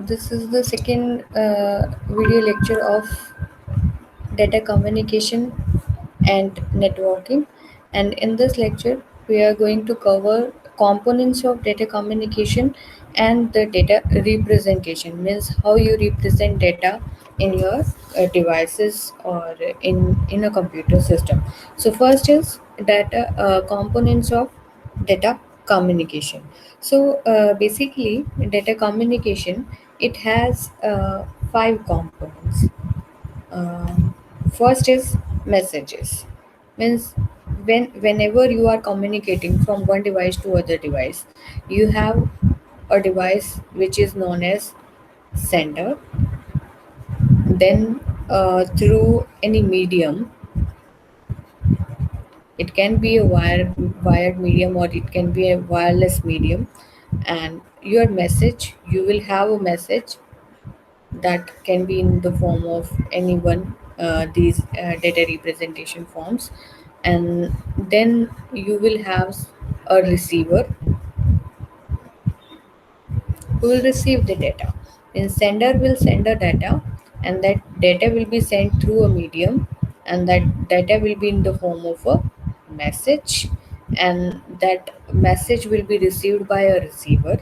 This is the second video lecture of data communication and networking. And in this lecture, we are going to cover components of data communication and the data representation, means how you represent data in your devices or in a computer system. So first is data components of data communication. So basically, data communication, it has five components. um, First is messages, means whenever you are communicating from one device to other device, you have a device which is known as sender. Then through any medium, it can be a wired medium or it can be a wireless medium, and your message, you will have a message that can be in the form of any one these data representation forms. And then you will have a receiver who will receive the data. Then sender will send the data, and that data will be sent through a medium, and that data will be in the form of a message, and that message will be received by a receiver.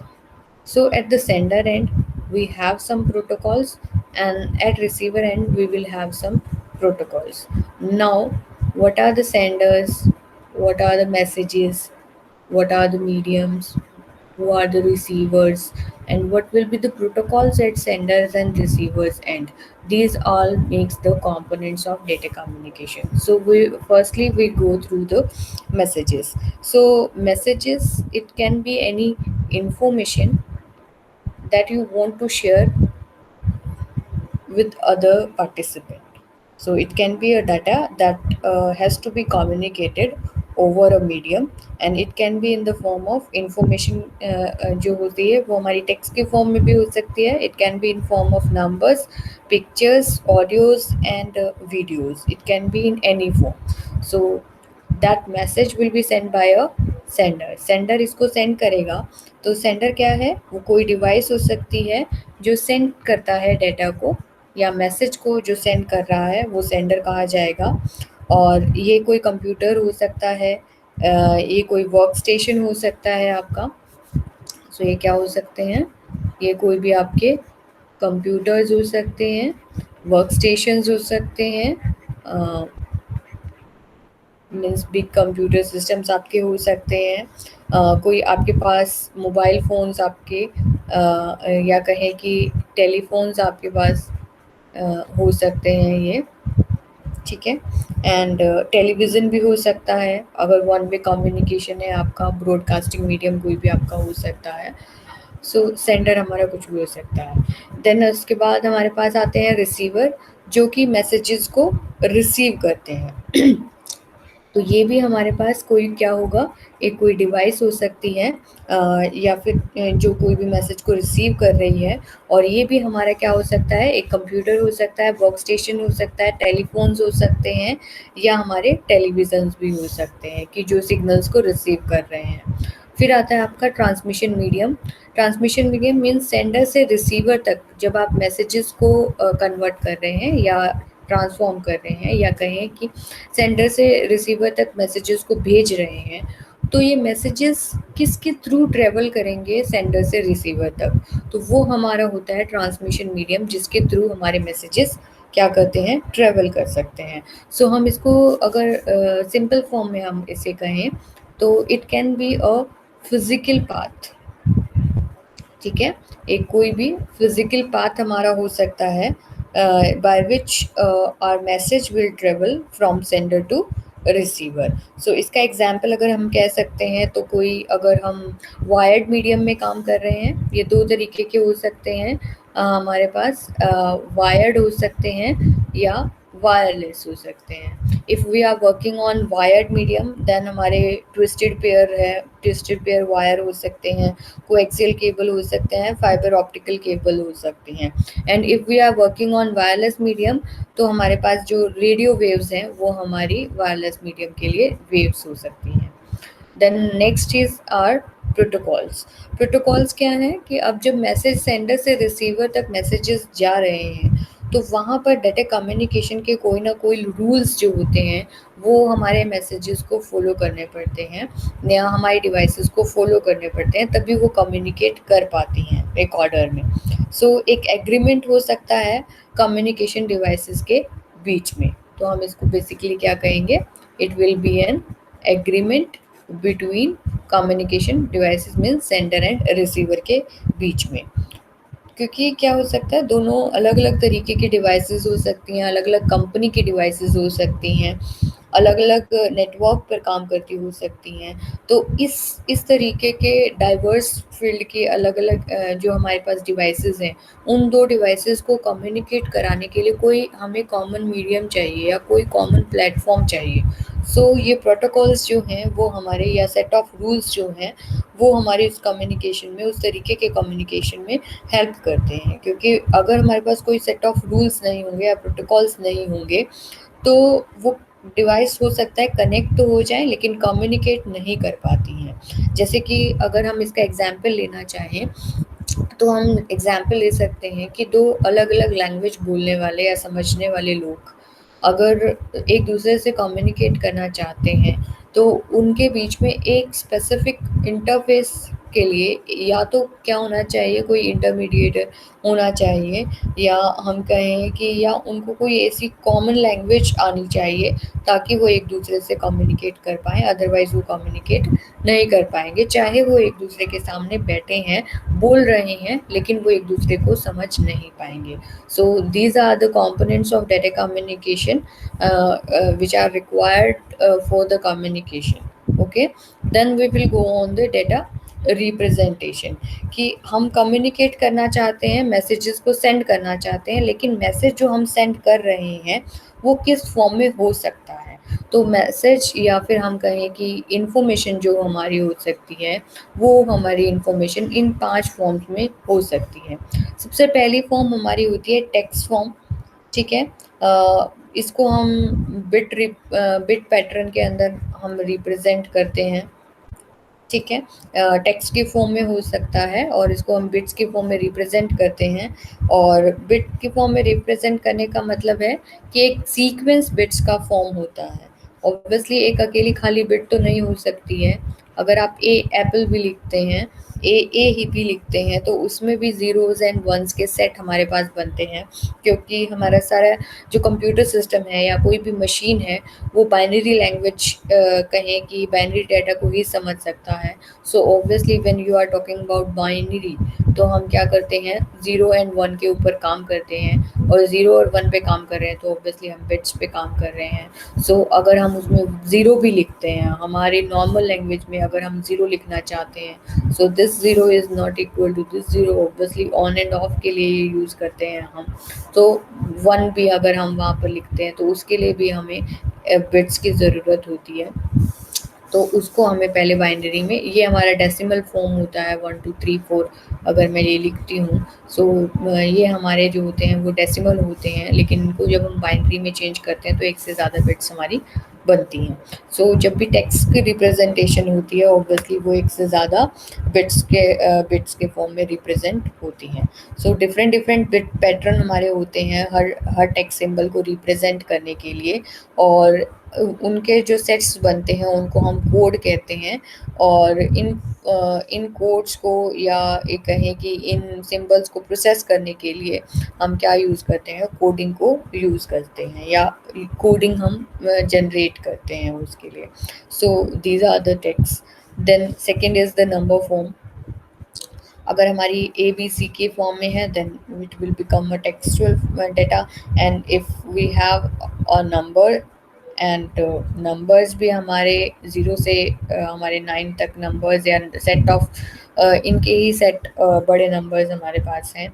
So at the sender end, we have some protocols, and at receiver end, we will have some protocols. Now, what are the senders? What are the messages? What are the mediums? Who are the receivers? And what will be the protocols at senders and receivers end? These all makes the components of data communication. So we go through the messages. So messages, it can be any information that you want to share with other participant. So it can be a data that has to be communicated over a medium, and it can be in the form of information जो होती है वो हमारी text के form में भी हो सकती है. It can be in form of numbers, pictures, audios and videos. It can be in any form. So that message will be send by a sender. Sender इसको सेंड करेगा. तो सेंडर क्या है? वो कोई डिवाइस हो सकती है जो सेंड करता है डेटा को, या मैसेज को जो सेंड कर रहा है वो सेंडर कहा जाएगा. और ये कोई कंप्यूटर हो सकता है, ये कोई वर्क स्टेशन हो सकता है आपका. सो ये क्या हो सकते हैं? ये कोई भी आपके कंप्यूटर्स हो सकते हैं, वर्क स्टेशंस हो सकते हैं, मीन्स बिग कंप्यूटर सिस्टम्स आपके हो सकते हैं. कोई आपके पास मोबाइल फ़ोन्स आपके, या कहें कि टेलीफोन्स आपके पास हो सकते हैं ये. ठीक है. एंड टेलीविज़न भी हो सकता है, अगर वन वे कम्युनिकेशन है आपका, ब्रॉडकास्टिंग मीडियम कोई भी आपका हो सकता है. सो सेंडर हमारा कुछ भी हो सकता है. देन उसके बाद हमारे पास आते हैं रिसीवर, जो कि मैसेजेस को रिसीव करते हैं. तो ये भी हमारे पास कोई क्या होगा, एक कोई डिवाइस हो सकती है, या फिर जो कोई भी मैसेज को रिसीव कर रही है. और ये भी हमारा क्या हो सकता है? एक कंप्यूटर हो सकता है, वर्क स्टेशन हो सकता है, टेलीफोन्स हो सकते हैं, या हमारे टेलीविज़न्स भी हो सकते हैं कि जो सिग्नल्स को रिसीव कर रहे हैं. फिर आता है आपका transmission medium. Transmission medium means sender से रिसीवर तक जब आप मैसेजेस को कन्वर्ट कर रहे हैं या ट्रांसफॉर्म कर रहे हैं, या कहें कि सेंडर से रिसीवर तक मैसेजेस को भेज रहे हैं, तो ये मैसेजेस किसके थ्रू ट्रेवल करेंगे सेंडर से रिसीवर तक? तो वो हमारा होता है ट्रांसमिशन मीडियम, जिसके थ्रू हमारे मैसेजेस क्या करते हैं? ट्रेवल कर सकते हैं. सो हम इसको अगर सिंपल फॉर्म में हम इसे कहें तो it can be a physical path. ठीक है. एक कोई भी फिजिकल पाथ हमारा हो सकता है by which our message will travel from sender to receiver. So इसका एग्जांपल अगर हम कह सकते हैं तो कोई, अगर हम वायर्ड मीडियम में काम कर रहे हैं, ये दो तरीके के हो सकते हैं. हमारे पास वायर्ड हो सकते हैं या वायरलेस हो सकते हैं. If we are working on wired medium, then हमारे ट्विस्टेड पेयर है, ट्विस्टेड पेयर वायर हो सकते हैं, कोएक्सियल केबल हो सकते हैं, फाइबर ऑप्टिकल केबल हो सकती हैं. And if we are working on wireless medium, तो हमारे पास जो रेडियो वेव्स हैं वो हमारी वायरलेस मीडियम के लिए वेव्स हो सकती हैं. Then next is are protocols. Protocols क्या है कि अब जब मैसेज सेंडर से रिसीवर तक मैसेजेस जा रहे हैं, तो वहाँ पर डाटा कम्युनिकेशन के कोई ना कोई रूल्स जो होते हैं, वो हमारे मैसेजेस को फॉलो करने पड़ते हैं या हमारे डिवाइसेस को फॉलो करने पड़ते हैं, तभी वो कम्युनिकेट कर पाती हैं एक ऑर्डर में। सो एक एग्रीमेंट हो सकता है कम्युनिकेशन डिवाइसेस के बीच में, तो हम इसको बेसिकली क्या कहेंगे, it will be an agreement between communication devices mean sender and receiver के बीच में। क्योंकि क्या हो सकता है, दोनों अलग अलग तरीके की डिवाइसेस हो सकती हैं, अलग अलग कंपनी की डिवाइसेस हो सकती हैं, अलग अलग नेटवर्क पर काम करती हो सकती हैं। तो इस तरीके के डाइवर्स फील्ड के अलग अलग जो हमारे पास डिवाइसेस हैं, उन दो डिवाइसेस को कम्युनिकेट कराने के लिए कोई हमें कॉमन मीडियम चाहिए या कोई कॉमन प्लेटफॉर्म चाहिए। सो ये प्रोटोकॉल्स जो हैं वो हमारे, या सेट ऑफ रूल्स जो हैं, वो हमारे उस कम्युनिकेशन में, उस तरीके के कम्युनिकेशन में हेल्प करते हैं। क्योंकि अगर हमारे पास कोई सेट ऑफ रूल्स नहीं होंगे या प्रोटोकॉल्स नहीं होंगे, तो वो डिवाइस हो सकता है कनेक्ट तो हो जाए लेकिन कम्युनिकेट नहीं कर पाती हैं। जैसे कि अगर हम इसका एग्जाम्पल लेना चाहें, तो हम एग्जाम्पल ले सकते हैं कि दो अलग अलग लैंग्वेज बोलने वाले या समझने वाले लोग अगर एक दूसरे से कम्युनिकेट करना चाहते हैं, तो उनके बीच में एक स्पेसिफिक इंटरफेस के लिए या तो क्या होना चाहिए, कोई इंटरमीडिएटर होना चाहिए, या हम कहें कि या उनको कोई ऐसी कॉमन लैंग्वेज आनी चाहिए ताकि वो एक दूसरे से कम्युनिकेट कर पाएँ, अदरवाइज़ वो कम्युनिकेट नहीं कर पाएँगे। चाहे वो एक दूसरे के सामने बैठे हैं, बोल रहे हैं, लेकिन वो एक दूसरे को समझ नहीं पाएँगे। So these are the components of data communication which are required for the communication. Okay, then we will go on the data representation, कि हम कम्युनिकेट करना चाहते हैं, मैसेजेस को सेंड करना चाहते हैं, लेकिन मैसेज जो हम सेंड कर रहे हैं वो किस फॉर्म में हो सकता है। तो मैसेज या फिर हम कहें कि इंफॉर्मेशन जो हमारी हो सकती है, वो हमारी इंफॉर्मेशन इन 5 फॉर्म्स में हो सकती है। सबसे पहली फॉर्म हमारी होती है टेक्स्ट फॉर्म, ठीक है। इसको हम बिट पैटर्न के अंदर हम रिप्रेजेंट करते हैं, ठीक है। टेक्स्ट की फॉर्म में हो सकता है और इसको हम बिट्स की फॉर्म में रिप्रेजेंट करते हैं। और बिट की फॉर्म में रिप्रेजेंट करने का मतलब है कि एक सीक्वेंस बिट्स का फॉर्म होता है। ऑब्वियसली एक अकेली खाली बिट तो नहीं हो सकती है। अगर आप एप्पल भी लिखते हैं, ए ही भी लिखते हैं, तो उसमें भी ज़ीरोज़ एंड वंस के सेट हमारे पास बनते हैं, क्योंकि हमारा सारा जो कंप्यूटर सिस्टम है या कोई भी मशीन है, वो बाइनरी लैंग्वेज कहें कि बाइनरी डाटा को ही समझ सकता है। So obviously when you are talking about binary, तो हम क्या करते हैं, 0 एंड 1 के ऊपर काम करते हैं, और 0 और 1 पे काम कर रहे हैं तो ऑब्वियसली हम बिट्स पे काम कर रहे हैं। सो अगर हम उसमें 0 भी लिखते हैं, हमारी नॉर्मल लैंग्वेज में अगर हम 0 लिखना चाहते हैं, so this 0 is not equal to this 0, obviously on and off के लिए ये यूज़ करते हैं हम। तो 1 भी अगर हम वहाँ पर लिखते हैं तो उसके लिए भी हमें बिट्स की ज़रूरत होती है। तो उसको हमें पहले बाइनरी में, ये हमारा डेसिमल फॉर्म होता है 1 2 3 4, अगर मैं ये लिखती हूँ। सो ये हमारे जो होते हैं वो डेसिमल होते हैं, लेकिन इनको जब हम बाइनरी में चेंज करते हैं तो एक से ज़्यादा बिट्स हमारी बनती हैं। सो जब भी टेक्स्ट की रिप्रेजेंटेशन होती है, ऑब्वियसली वो एक से ज़्यादा बिट्स के फॉर्म में रिप्रेजेंट होती हैं। So different different bit pattern हमारे होते हैं हर टेक्स्ट सिंबल को रिप्रेजेंट करने के लिए, और उनके जो सेट्स बनते हैं उनको हम कोड कहते हैं। और इन कोड्स को, या एक कहें कि इन सिंबल्स को प्रोसेस करने के लिए हम क्या यूज़ करते हैं, कोडिंग को यूज़ करते हैं, या कोडिंग हम जनरेट करते हैं उसके लिए। So these are the text. Then second is the number form. अगर हमारी ए बी सी के फॉर्म में है, then it will become a textual data. And if we have a number, and numbers भी हमारे 0 से हमारे 9 तक नंबर्स, या सेट ऑफ इनके ही सेट बड़े नंबर्स हमारे पास हैं,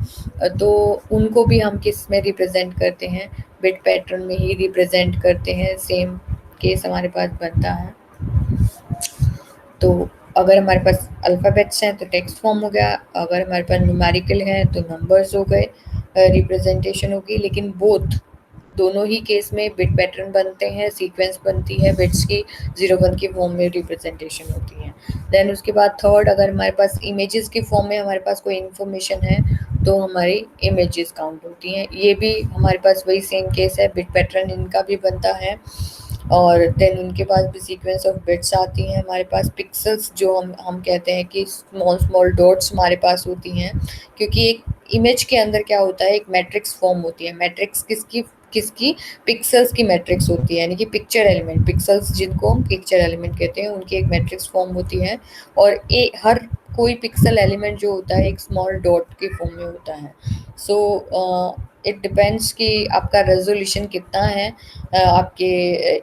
तो उनको भी हम किस में रिप्रेजेंट करते हैं, बिट पैटर्न में ही रिप्रेजेंट करते हैं। सेम केस हमारे पास बनता है। तो अगर हमारे पास अल्फ़ाबेट्स हैं तो टेक्स्ट फॉर्म हो गया, अगर हमारे पास न्यूमेरिकल है तो नंबर्स हो गए, रिप्रेजेंटेशन होगी। लेकिन बोथ दोनों ही केस में बिट पैटर्न बनते हैं, सीक्वेंस बनती है बिट्स की, 0 1 की फॉर्म में रिप्रेजेंटेशन होती है। देन उसके बाद थर्ड, अगर हमारे पास इमेजेस की फॉर्म में हमारे पास कोई इन्फॉर्मेशन है तो हमारी इमेजेस काउंट होती हैं। ये भी हमारे पास वही सेम केस है, बिट पैटर्न इनका भी बनता है। और देन उनके पास भी सीक्वेंस ऑफ बिट्स आती हैं। हमारे पास पिक्सेल्स जो हम कहते हैं कि स्मॉल स्मॉल डॉट्स हमारे पास होती हैं, क्योंकि एक इमेज के अंदर क्या होता है, एक मैट्रिक्स फॉर्म होती है। मैट्रिक्स किसकी किसकी पिक्सेल्स की मैट्रिक्स होती है, यानी कि पिक्चर एलिमेंट, पिक्सेल्स जिनको हम पिक्चर एलिमेंट कहते हैं, उनकी एक मैट्रिक्स फॉर्म होती है। और हर कोई पिक्सल एलिमेंट जो होता है एक स्मॉल डॉट के फॉर्म में होता है। सो इट डिपेंड्स कि आपका रेजोल्यूशन कितना है आपके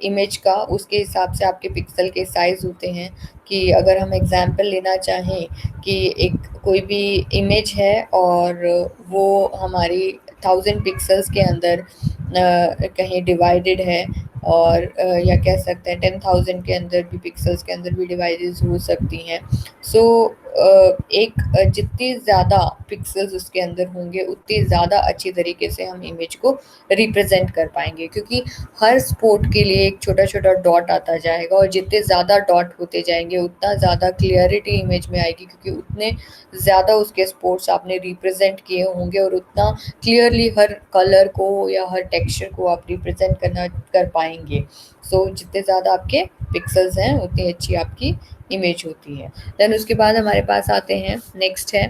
इमेज का, उसके हिसाब से आपके पिक्सल के साइज़ होते हैं। कि अगर हम एग्जांपल लेना चाहें कि एक कोई भी इमेज है और वो हमारी 1000 पिक्सल्स के अंदर कहीं डिवाइडेड है, और या कह सकते हैं 10,000 के अंदर भी, पिक्सल्स के अंदर भी डिवाइडेड हो सकती हैं। सो एक जितनी ज़्यादा पिक्सेल्स उसके अंदर होंगे उतनी ज़्यादा अच्छी तरीके से हम इमेज को रिप्रेजेंट कर पाएंगे, क्योंकि हर स्पोर्ट के लिए एक छोटा छोटा डॉट आता जाएगा, और जितने ज़्यादा डॉट होते जाएंगे उतना ज़्यादा क्लियरिटी इमेज में आएगी, क्योंकि उतने ज़्यादा उसके स्पोर्ट्स आपने रिप्रेजेंट किए होंगे, और उतना क्लियरली हर कलर को या हर टेक्सचर को आप रिप्रेजेंट कर पाएंगे। सो जितने ज़्यादा आपके पिक्सल्स हैं उतनी अच्छी आपकी इमेज होती है। देन उसके बाद हमारे पास आते हैं, नेक्स्ट है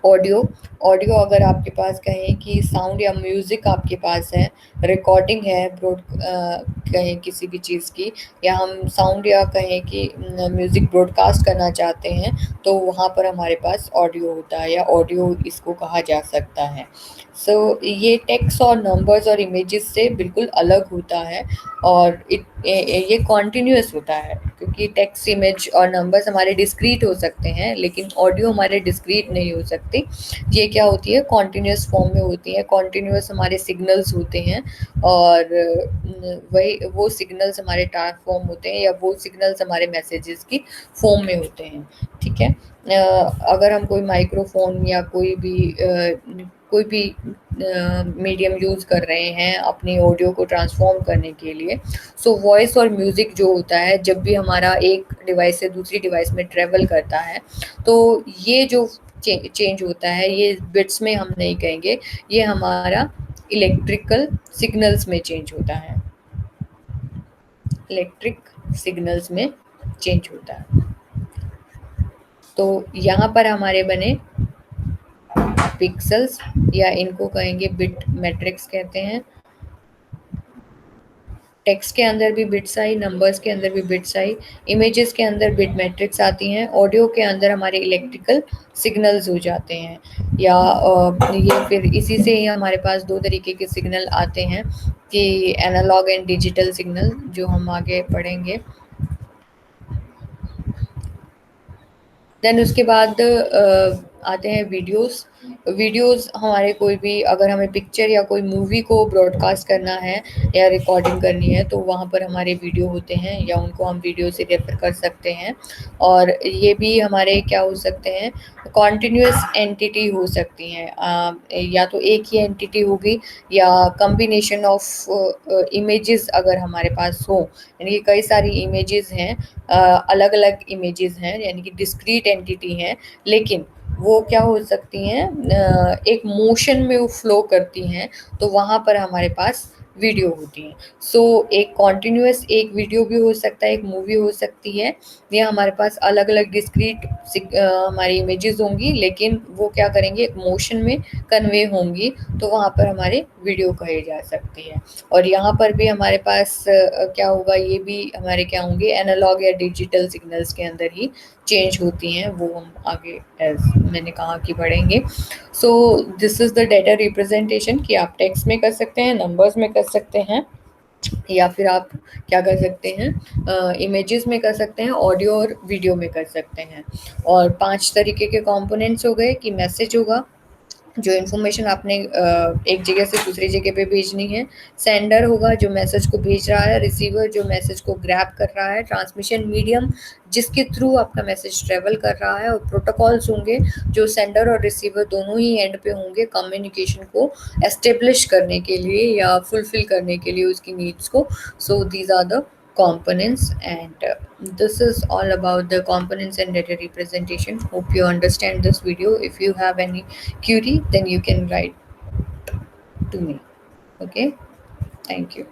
ऑडियो। ऑडियो अगर आपके पास कहें कि साउंड या म्यूज़िक आपके पास है, रिकॉर्डिंग है कहें किसी भी चीज़ की, या हम साउंड या कहें कि म्यूज़िक ब्रॉडकास्ट करना चाहते हैं, तो वहाँ पर हमारे पास ऑडियो होता है, या ऑडियो इसको कहा जा सकता है। सो ये टेक्स्ट और नंबर्स और इमेजेस से बिल्कुल अलग होता है, और ये कॉन्टिन्यूस होता है, क्योंकि टेक्स्ट, इमेज और नंबर्स हमारे डिस्क्रीट हो सकते हैं, लेकिन ऑडियो हमारे डिस्क्रीट नहीं हो सकती। ये क्या होती है, कॉन्टिन्यूस फॉर्म में होती है, कॉन्टिन्यूस हमारे सिग्नल्स होते हैं, और वही वो सिग्नल्स हमारे टास्क फॉर्म होते हैं, या वो सिग्नल्स हमारे मैसेजेस की फॉर्म में होते हैं। ठीक है। अगर हम कोई माइक्रोफोन या कोई भी मीडियम यूज़ कर रहे हैं अपनी ऑडियो को ट्रांसफॉर्म करने के लिए, सो वॉइस और म्यूज़िक जो होता है, जब भी हमारा एक डिवाइस से दूसरी डिवाइस में ट्रेवल करता है, तो ये जो चेंज होता है, ये बिट्स में हम नहीं कहेंगे, ये हमारा इलेक्ट्रिकल सिग्नल्स में चेंज होता है, इलेक्ट्रिक सिग्नल्स में चेंज होता है। तो यहाँ पर हमारे बने पिक्सेल्स, या इनको कहेंगे बिट मैट्रिक्स कहते हैं। टेक्स्ट के अंदर भी बिट्स आई, नंबर्स के अंदर भी बिट्स आई, इमेजेस के अंदर बिट मैट्रिक्स आती हैं, ऑडियो के अंदर हमारे इलेक्ट्रिकल सिग्नल्स हो जाते हैं। या ये फिर इसी से ही हमारे पास दो तरीके के सिग्नल आते हैं, कि एनालॉग एंड डिजिटल सिग्नल, जो हम आगे पढ़ेंगे। देन उसके बाद आते हैं वीडियोस। वीडियोस हमारे कोई भी, अगर हमें पिक्चर या कोई मूवी को ब्रॉडकास्ट करना है या रिकॉर्डिंग करनी है, तो वहाँ पर हमारे वीडियो होते हैं, या उनको हम वीडियो से रेफर कर सकते हैं। और ये भी हमारे क्या हो सकते हैं, कॉन्टिन्यूस एंटिटी हो सकती हैं, या तो एक ही एंटिटी होगी, या कम्बिनेशन ऑफ इमेजेस अगर हमारे पास हो, यानी कि कई सारी इमेजेस हैं, अलग अलग इमेजेस हैं, यानी कि डिस्क्रीट एंटिटी हैं, लेकिन वो क्या हो सकती हैं, एक मोशन में वो फ्लो करती हैं, तो वहाँ पर हमारे पास वीडियो होती हैं। सो एक कॉन्टिन्यूस एक वीडियो भी हो सकता है, एक मूवी हो सकती है, या हमारे पास अलग अलग डिस्क्रीट हमारी इमेजेस होंगी, लेकिन वो क्या करेंगे, मोशन में कन्वे होंगी, तो वहाँ पर हमारे वीडियो कहे जा सकती है। और यहाँ पर भी हमारे पास क्या होगा, ये भी हमारे क्या होंगे, एनालॉग या डिजिटल सिग्नल्स के अंदर ही चेंज होती हैं, वो हम आगे एज मैंने कहा कि पढ़ेंगे। So this is the data representation, कि आप टेक्स्ट में कर सकते हैं, नंबर्स में कर सकते हैं, या फिर आप क्या कर सकते हैं, इमेजेस में कर सकते हैं, ऑडियो और वीडियो में कर सकते हैं। और 5 तरीके के कंपोनेंट्स हो गए, कि मैसेज होगा, जो इन्फॉर्मेशन आपने एक जगह से दूसरी जगह पे भेजनी है, सेंडर होगा जो मैसेज को भेज रहा है, रिसीवर जो मैसेज को ग्रैब कर रहा है, ट्रांसमिशन मीडियम जिसके थ्रू आपका मैसेज ट्रेवल कर रहा है, और प्रोटोकॉल्स होंगे जो सेंडर और रिसीवर दोनों ही एंड पे होंगे कम्युनिकेशन को एस्टेब्लिश करने के लिए या फुलफिल करने के लिए उसकी नीड्स को. So these are the components, and this is all about the components and data representation. Hope you understand this video. If you have any query, then you can write to me. Okay, thank you.